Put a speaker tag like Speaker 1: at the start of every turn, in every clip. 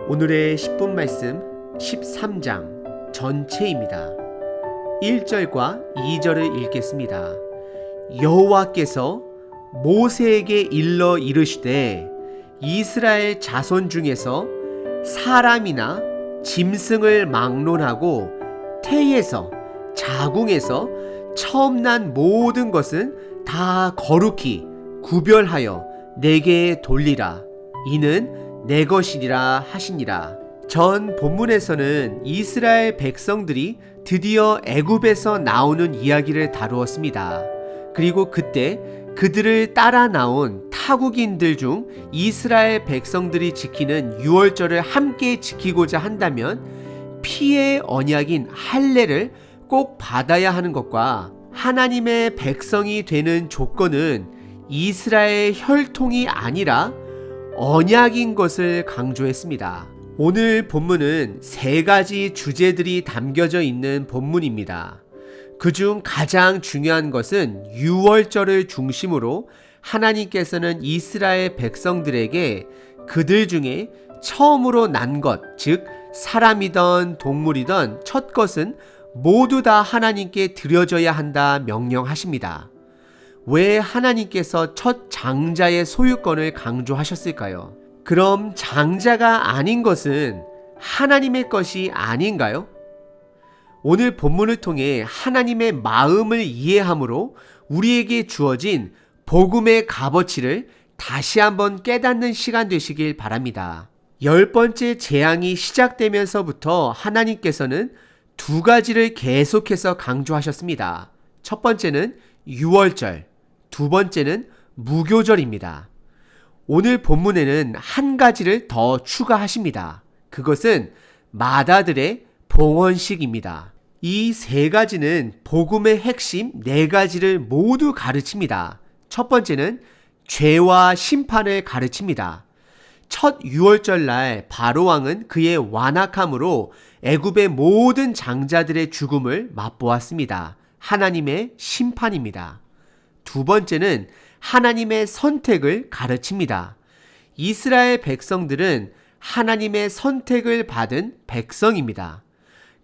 Speaker 1: 오늘의 10분 말씀 13장 전체입니다. 1절과 2절을 읽겠습니다. 여호와께서 모세에게 일러 이르시되 이스라엘 자손 중에서 사람이나 짐승을 막론하고 태에서 자궁에서 처음 난 모든 것은 다 거룩히 구별하여 내게 돌리라. 이는 내 것이리라 하시니라. 전 본문에서는 이스라엘 백성들이 드디어 애굽에서 나오는 이야기를 다루었습니다. 그리고 그때 그들을 따라 나온 타국인들 중 이스라엘 백성들이 지키는 유월절을 함께 지키고자 한다면 피의 언약인 할례를 꼭 받아야 하는 것과 하나님의 백성이 되는 조건은 이스라엘 혈통이 아니라 언약인 것을 강조했습니다. 오늘 본문은 세 가지 주제들이 담겨져 있는 본문입니다. 그중 가장 중요한 것은 유월절을 중심으로 하나님께서는 이스라엘 백성들에게 그들 중에 처음으로 난 것, 즉 사람이든 동물이든 첫 것은 모두 다 하나님께 드려져야 한다 명령하십니다. 왜 하나님께서 첫 장자의 소유권을 강조하셨을까요? 그럼 장자가 아닌 것은 하나님의 것이 아닌가요? 오늘 본문을 통해 하나님의 마음을 이해함으로 우리에게 주어진 복음의 값어치를 다시 한번 깨닫는 시간 되시길 바랍니다. 10번째 재앙이 시작되면서부터 하나님께서는 두 가지를 계속해서 강조하셨습니다. 첫 번째는 유월절, 두 번째는 무교절입니다. 오늘 본문에는 한 가지를 더 추가하십니다. 그것은 마다들의 봉헌식입니다. 이 세 가지는 복음의 핵심 네 가지를 모두 가르칩니다. 첫 번째는 죄와 심판을 가르칩니다. 첫 유월절 날 바로왕은 그의 완악함으로 애굽의 모든 장자들의 죽음을 맛보았습니다. 하나님의 심판입니다. 두 번째는 하나님의 선택을 가르칩니다. 이스라엘 백성들은 하나님의 선택을 받은 백성입니다.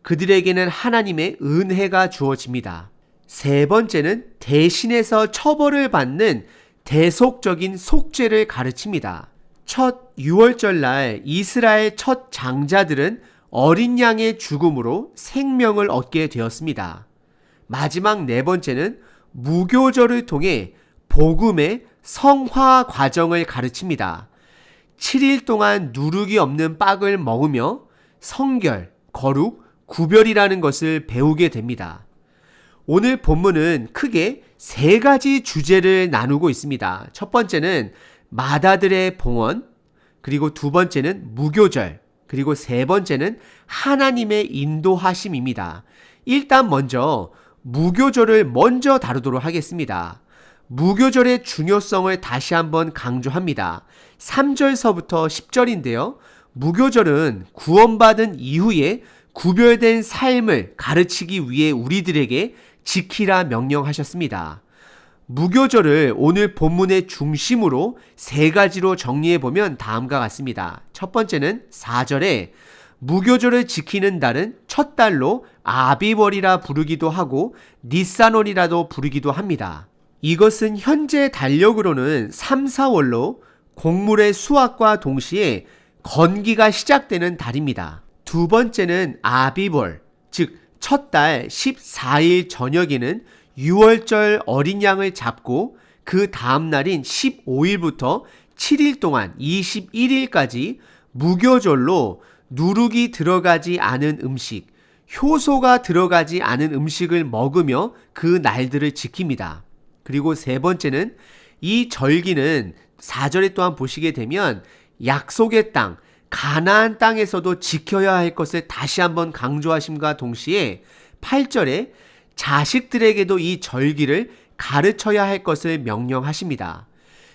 Speaker 1: 그들에게는 하나님의 은혜가 주어집니다. 세 번째는 대신해서 처벌을 받는 대속적인 속죄를 가르칩니다. 첫 유월절 날 이스라엘 첫 장자들은 어린 양의 죽음으로 생명을 얻게 되었습니다. 마지막 네 번째는 무교절을 통해 복음의 성화 과정을 가르칩니다. 7일 동안 누룩이 없는 빵을 먹으며 성결, 거룩, 구별이라는 것을 배우게 됩니다. 오늘 본문은 크게 세 가지 주제를 나누고 있습니다. 첫 번째는 마다들의 봉헌, 그리고 두 번째는 무교절, 그리고 세 번째는 하나님의 인도하심입니다. 일단 먼저 무교절을 먼저 다루도록 하겠습니다. 무교절의 중요성을 다시 한번 강조합니다. 3절서부터 10절인데요. 무교절은 구원받은 이후에 구별된 삶을 가르치기 위해 우리들에게 지키라 명령하셨습니다. 무교절을 오늘 본문의 중심으로 세 가지로 정리해보면 다음과 같습니다. 첫 번째는 4절에 무교절을 지키는 달은 첫 달로 아비월이라 부르기도 하고 니산월이라도 부르기도 합니다. 이것은 현재 달력으로는 3, 4월로 곡물의 수확과 동시에 건기가 시작되는 달입니다. 두 번째는 아비월, 즉 첫 달 14일 저녁에는 유월절 어린 양을 잡고 그 다음 날인 15일부터 7일 동안 21일까지 무교절로 누룩이 들어가지 않은 음식, 효소가 들어가지 않은 음식을 먹으며 그 날들을 지킵니다. 그리고 세 번째는 이 절기는 4절에 또한 보시게 되면 약속의 땅, 가나안 땅에서도 지켜야 할 것을 다시 한번 강조하심과 동시에 8절에 자식들에게도 이 절기를 가르쳐야 할 것을 명령하십니다.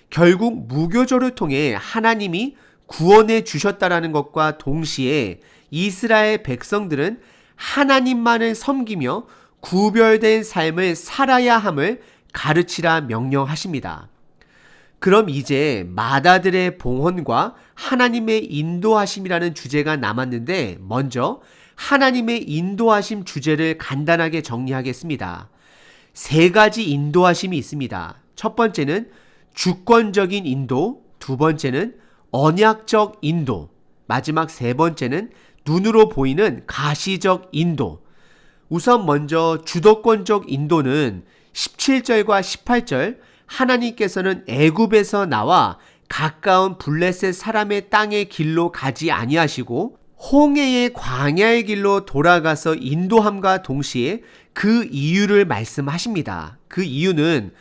Speaker 1: 결국 무교절을 통해 하나님이 구원해 주셨다라는 것과 동시에 이스라엘 백성들은 하나님만을 섬기며 구별된 삶을 살아야 함을 가르치라 명령하십니다. 그럼 이제 마다들의 봉헌과 하나님의 인도하심이라는 주제가 남았는데, 먼저 하나님의 인도하심 주제를 간단하게 정리하겠습니다. 세 가지 인도하심이 있습니다. 첫 번째는 주권적인 인도, 두 번째는 언약적 인도, 마지막 세 번째는 눈으로 보이는 가시적 인도. 우선 먼저 주도권적 인도는 17절과 18절, 하나님께서는 애굽에서 나와 가까운 블레셋 사람의 땅의 길로 가지 아니하시고 홍해의 광야의 길로 돌아가서 인도함과 동시에 그 이유를 말씀하십니다. 그 이유는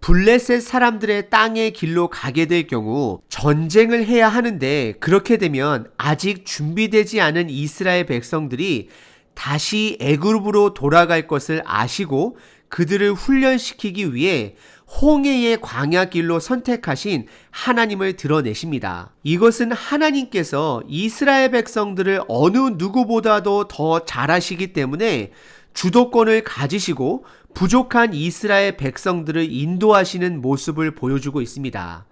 Speaker 1: 블레셋 사람들의 땅의 길로 가게 될 경우 전쟁을 해야 하는데, 그렇게 되면 아직 준비되지 않은 이스라엘 백성들이 다시 애굽으로 돌아갈 것을 아시고 그들을 훈련시키기 위해 홍해의 광야길로 선택하신 하나님을 드러내십니다. 이것은 하나님께서 이스라엘 백성들을 어느 누구보다도 더 잘 아시기 때문에 주도권을 가지시고 부족한 이스라엘 백성들을 인도하시는 모습을 보여주고 있습니다.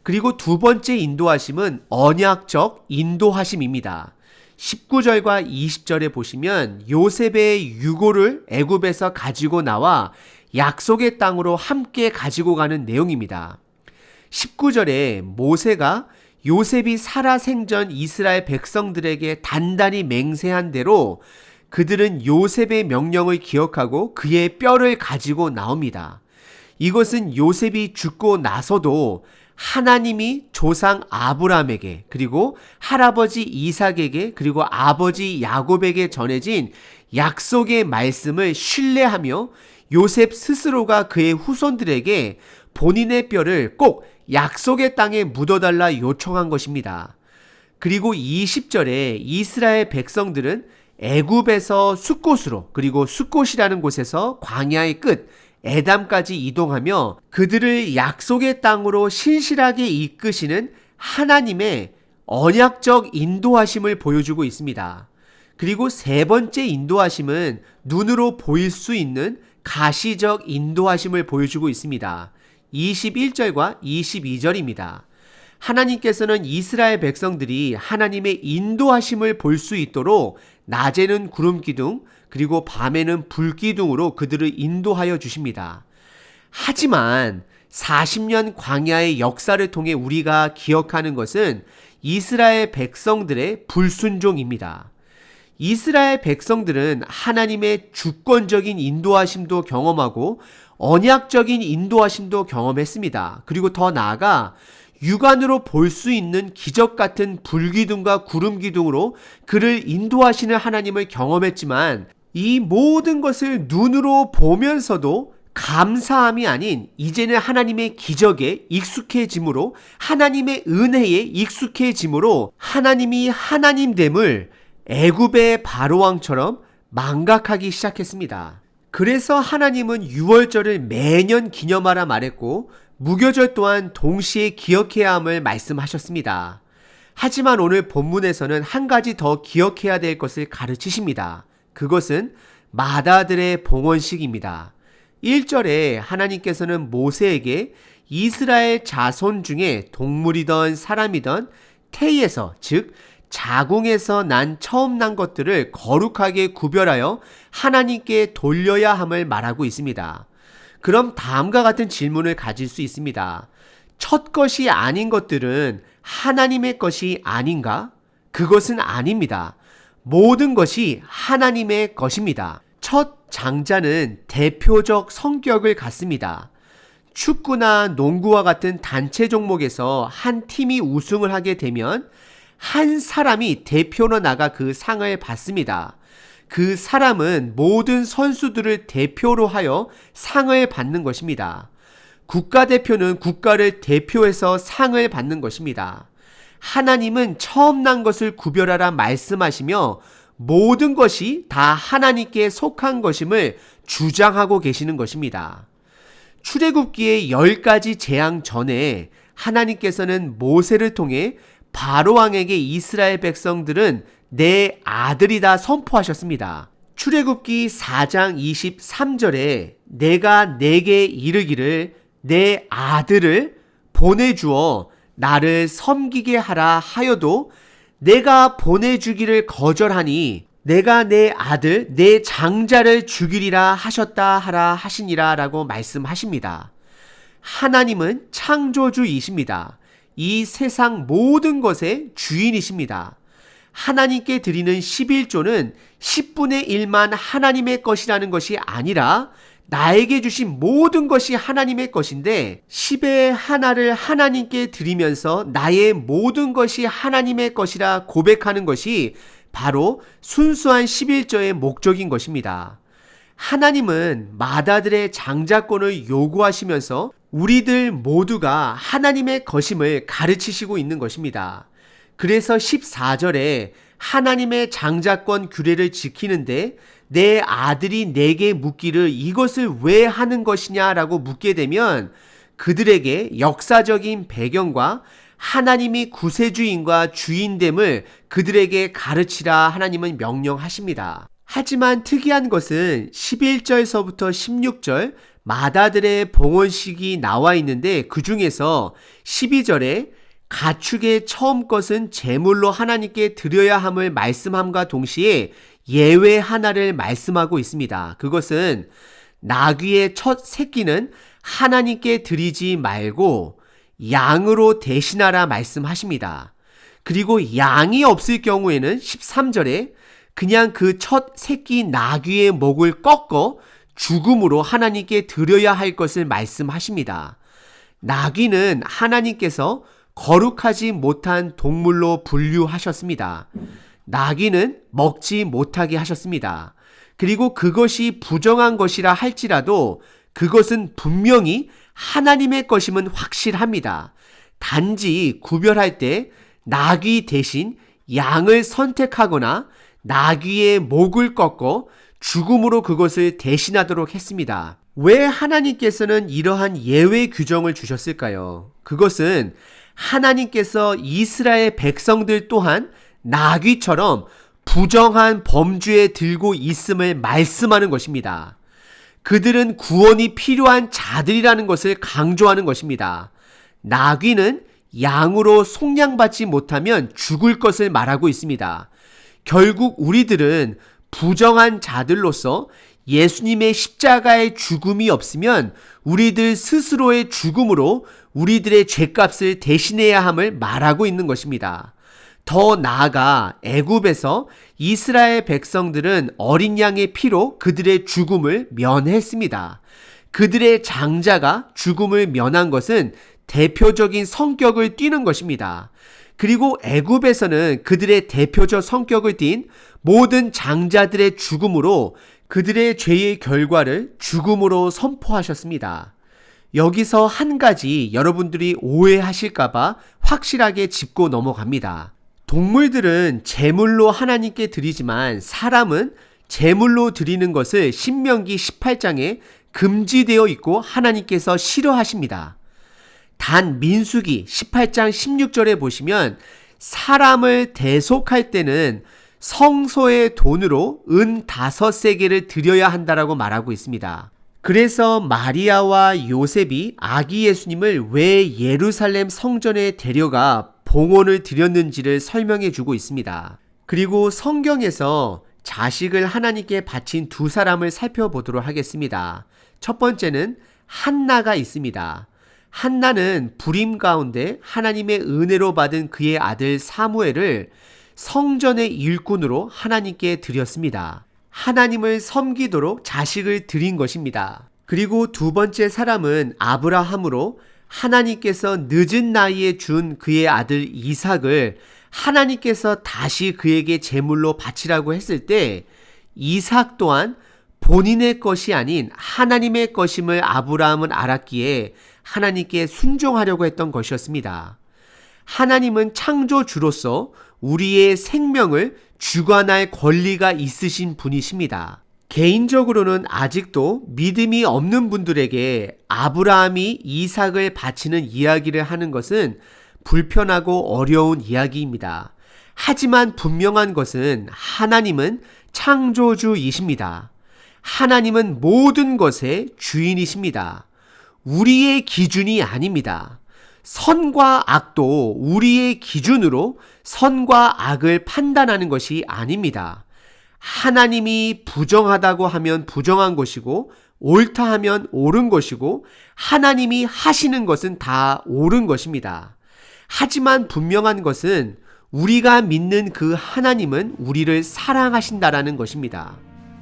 Speaker 1: 그리고 두 번째 인도하심은 언약적 인도하심입니다. 19절과 20절에 보시면 요셉의 유고를 애굽에서 가지고 나와 약속의 땅으로 함께 가지고 가는 내용입니다. 19절에 모세가 요셉이 살아 생전 이스라엘 백성들에게 단단히 맹세한 대로 그들은 요셉의 명령을 기억하고 그의 뼈를 가지고 나옵니다. 이것은 요셉이 죽고 나서도 하나님이 조상 아브라함에게, 그리고 할아버지 이삭에게, 그리고 아버지 야곱에게 전해진 약속의 말씀을 신뢰하며 요셉 스스로가 그의 후손들에게 본인의 뼈를 꼭 약속의 땅에 묻어달라 요청한 것입니다. 그리고 20절에 이스라엘 백성들은 애굽에서 숫곳으로, 그리고 숫곳이라는 곳에서 광야의 끝 에담까지 이동하며 그들을 약속의 땅으로 신실하게 이끄시는 하나님의 언약적 인도하심을 보여주고 있습니다. 그리고 세 번째 인도하심은 눈으로 보일 수 있는 가시적 인도하심을 보여주고 있습니다. 21절과 22절입니다. 하나님께서는 이스라엘 백성들이 하나님의 인도하심을 볼 수 있도록 낮에는 구름 기둥, 그리고 밤에는 불 기둥으로 그들을 인도하여 주십니다. 하지만 40년 광야의 역사를 통해 우리가 기억하는 것은 이스라엘 백성들의 불순종입니다. 이스라엘 백성들은 하나님의 주권적인 인도하심도 경험하고 언약적인 인도하심도 경험했습니다. 그리고 더 나아가 육안으로 볼 수 있는 기적 같은 불기둥과 구름기둥으로 그를 인도하시는 하나님을 경험했지만, 이 모든 것을 눈으로 보면서도 감사함이 아닌 이제는 하나님의 기적에 익숙해짐으로, 하나님의 은혜에 익숙해짐으로 하나님이 하나님됨을 애굽의 바로왕처럼 망각하기 시작했습니다. 그래서 하나님은 유월절을 매년 기념하라 말했고 무교절 또한 동시에 기억해야 함을 말씀하셨습니다. 하지만 오늘 본문에서는 한 가지 더 기억해야 될 것을 가르치십니다. 그것은 마다들의 봉헌식입니다. 1절에 하나님께서는 모세에게 이스라엘 자손 중에 동물이든 사람이든 태에서, 즉 자궁에서 난 처음 난 것들을 거룩하게 구별하여 하나님께 돌려야 함을 말하고 있습니다. 그럼 다음과 같은 질문을 가질 수 있습니다. 첫 것이 아닌 것들은 하나님의 것이 아닌가? 그것은 아닙니다. 모든 것이 하나님의 것입니다. 첫 장자는 대표적 성격을 갖습니다. 축구나 농구와 같은 단체 종목에서 한 팀이 우승을 하게 되면 한 사람이 대표로 나가 그 상을 받습니다. 그 사람은 모든 선수들을 대표로 하여 상을 받는 것입니다. 국가대표는 국가를 대표해서 상을 받는 것입니다. 하나님은 처음 난 것을 구별하라 말씀하시며 모든 것이 다 하나님께 속한 것임을 주장하고 계시는 것입니다. 출애굽기의 10가지 재앙 전에 하나님께서는 모세를 통해 바로왕에게 이스라엘 백성들은 내 아들이다 선포하셨습니다. 출애굽기 4장 23절에 내가 내게 이르기를 내 아들을 보내주어 나를 섬기게 하라 하여도 내가 보내주기를 거절하니 내가 내 아들 내 장자를 죽이리라 하셨다 하라 하시니라 라고 말씀하십니다. 하나님은 창조주이십니다. 이 세상 모든 것의 주인이십니다. 하나님께 드리는 11조는 10분의 1만 하나님의 것이라는 것이 아니라 나에게 주신 모든 것이 하나님의 것인데 10의 하나를 하나님께 드리면서 나의 모든 것이 하나님의 것이라 고백하는 것이 바로 순수한 11조의 목적인 것입니다. 하나님은 맏아들의 장자권을 요구하시면서 우리들 모두가 하나님의 것임을 가르치시고 있는 것입니다. 그래서 14절에 하나님의 장자권 규례를 지키는데 내 아들이 내게 묻기를 이것을 왜 하는 것이냐라고 묻게 되면 그들에게 역사적인 배경과 하나님이 구세주인과 주인됨을 그들에게 가르치라 하나님은 명령하십니다. 하지만 특이한 것은 11절서부터 16절 맏아들의 봉헌식이 나와 있는데 그 중에서 12절에 가축의 처음 것은 제물로 하나님께 드려야 함을 말씀함과 동시에 예외 하나를 말씀하고 있습니다. 그것은 나귀의 첫 새끼는 하나님께 드리지 말고 양으로 대신하라 말씀하십니다. 그리고 양이 없을 경우에는 13절에 그냥 그 첫 새끼 나귀의 목을 꺾어 죽음으로 하나님께 드려야 할 것을 말씀하십니다. 나귀는 하나님께서 거룩하지 못한 동물로 분류하셨습니다. 나귀는 먹지 못하게 하셨습니다. 그리고 그것이 부정한 것이라 할지라도 그것은 분명히 하나님의 것임은 확실합니다. 단지 구별할 때 나귀 대신 양을 선택하거나 나귀의 목을 꺾어 죽음으로 그것을 대신하도록 했습니다. 왜 하나님께서는 이러한 예외 규정을 주셨을까요? 그것은 하나님께서 이스라엘 백성들 또한 나귀처럼 부정한 범주에 들고 있음을 말씀하는 것입니다. 그들은 구원이 필요한 자들이라는 것을 강조하는 것입니다. 나귀는 양으로 속량받지 못하면 죽을 것을 말하고 있습니다. 결국 우리들은 부정한 자들로서 예수님의 십자가의 죽음이 없으면 우리들 스스로의 죽음으로 우리들의 죄값을 대신해야 함을 말하고 있는 것입니다. 더 나아가 애굽에서 이스라엘 백성들은 어린 양의 피로 그들의 죽음을 면했습니다. 그들의 장자가 죽음을 면한 것은 대표적인 성격을 띠는 것입니다. 그리고 애굽에서는 그들의 대표적 성격을 띤 모든 장자들의 죽음으로 그들의 죄의 결과를 죽음으로 선포하셨습니다. 여기서 한 가지 여러분들이 오해하실까봐 확실하게 짚고 넘어갑니다. 동물들은 제물로 하나님께 드리지만 사람은 제물로 드리는 것을 신명기 18장에 금지되어 있고 하나님께서 싫어하십니다. 단 민수기 18장 16절에 보시면 사람을 대속할 때는 성소의 돈으로 은 5세겔을 드려야 한다라고 말하고 있습니다. 그래서 마리아와 요셉이 아기 예수님을 왜 예루살렘 성전에 데려가 봉헌을 드렸는지를 설명해 주고 있습니다. 그리고 성경에서 자식을 하나님께 바친 두 사람을 살펴보도록 하겠습니다. 첫 번째는 한나가 있습니다. 한나는 불임 가운데 하나님의 은혜로 받은 그의 아들 사무엘을 성전의 일꾼으로 하나님께 드렸습니다. 하나님을 섬기도록 자식을 드린 것입니다. 그리고 두 번째 사람은 아브라함으로 하나님께서 늦은 나이에 준 그의 아들 이삭을 하나님께서 다시 그에게 제물로 바치라고 했을 때 이삭 또한 본인의 것이 아닌 하나님의 것임을 아브라함은 알았기에 하나님께 순종하려고 했던 것이었습니다. 하나님은 창조주로서 우리의 생명을 주관할 권리가 있으신 분이십니다. 개인적으로는 아직도 믿음이 없는 분들에게 아브라함이 이삭을 바치는 이야기를 하는 것은 불편하고 어려운 이야기입니다. 하지만 분명한 것은 하나님은 창조주이십니다. 하나님은 모든 것의 주인이십니다. 우리의 기준이 아닙니다. 선과 악도 우리의 기준으로 선과 악을 판단하는 것이 아닙니다. 하나님이 부정하다고 하면 부정한 것이고 옳다 하면 옳은 것이고 하나님이 하시는 것은 다 옳은 것입니다. 하지만 분명한 것은 우리가 믿는 그 하나님은 우리를 사랑하신다라는 것입니다.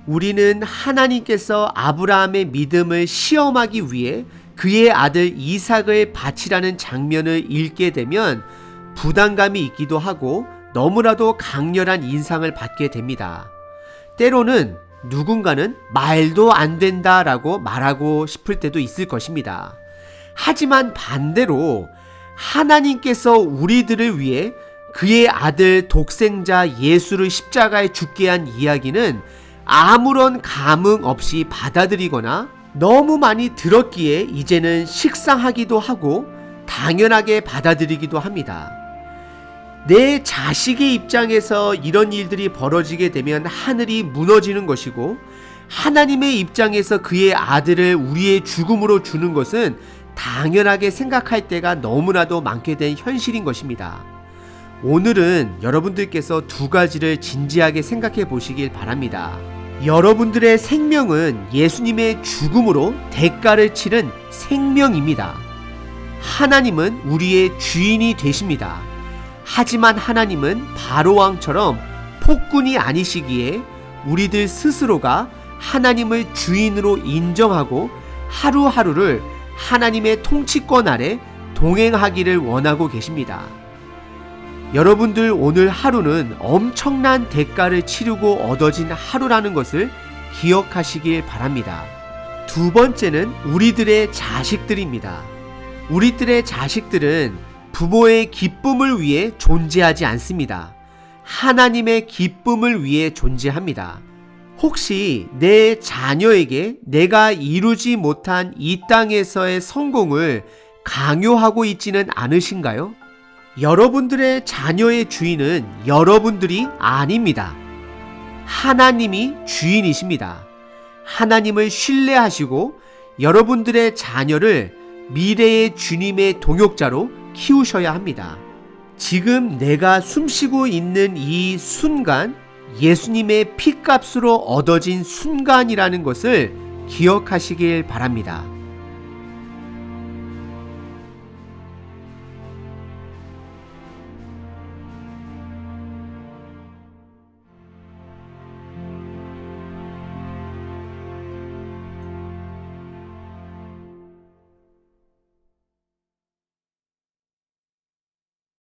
Speaker 1: 우리는 하나님께서 아브라함의 믿음을 시험하기 위해 그의 아들 이삭을 바치라는 장면을 읽게 되면 부담감이 있기도 하고 너무나도 강렬한 인상을 받게 됩니다. 때로는 누군가는 말도 안 된다라고 말하고 싶을 때도 있을 것입니다. 하지만 반대로 하나님께서 우리들을 위해 그의 아들 독생자 예수를 십자가에 죽게 한 이야기는 아무런 감흥 없이 받아들이거나 너무 많이 들었기에 이제는 식상하기도 하고 당연하게 받아들이기도 합니다. 내 자식의 입장에서 이런 일들이 벌어지게 되면 하늘이 무너지는 것이고 하나님의 입장에서 그의 아들을 우리의 죽음으로 주는 것은 당연하게 생각할 때가 너무나도 많게 된 현실인 것입니다. 오늘은 여러분들께서 두 가지를 진지하게 생각해 보시길 바랍니다. 여러분들의 생명은 예수님의 죽음으로 대가를 치른 생명입니다. 하나님은 우리의 주인이 되십니다. 하지만 하나님은 바로왕처럼 폭군이 아니시기에 우리들 스스로가 하나님을 주인으로 인정하고 하루하루를 하나님의 통치권 아래 동행하기를 원하고 계십니다. 여러분들 오늘 하루는 엄청난 대가를 치르고 얻어진 하루라는 것을 기억하시길 바랍니다. 두 번째는 우리들의 자식들입니다. 우리들의 자식들은 부모의 기쁨을 위해 존재하지 않습니다. 하나님의 기쁨을 위해 존재합니다. 혹시 내 자녀에게 내가 이루지 못한 이 땅에서의 성공을 강요하고 있지는 않으신가요? 여러분들의 자녀의 주인은 여러분들이 아닙니다. 하나님이 주인이십니다. 하나님을 신뢰하시고 여러분들의 자녀를 미래의 주님의 동역자로 키우셔야 합니다. 지금 내가 숨쉬고 있는 이 순간, 예수님의 피값으로 얻어진 순간이라는 것을 기억하시길 바랍니다.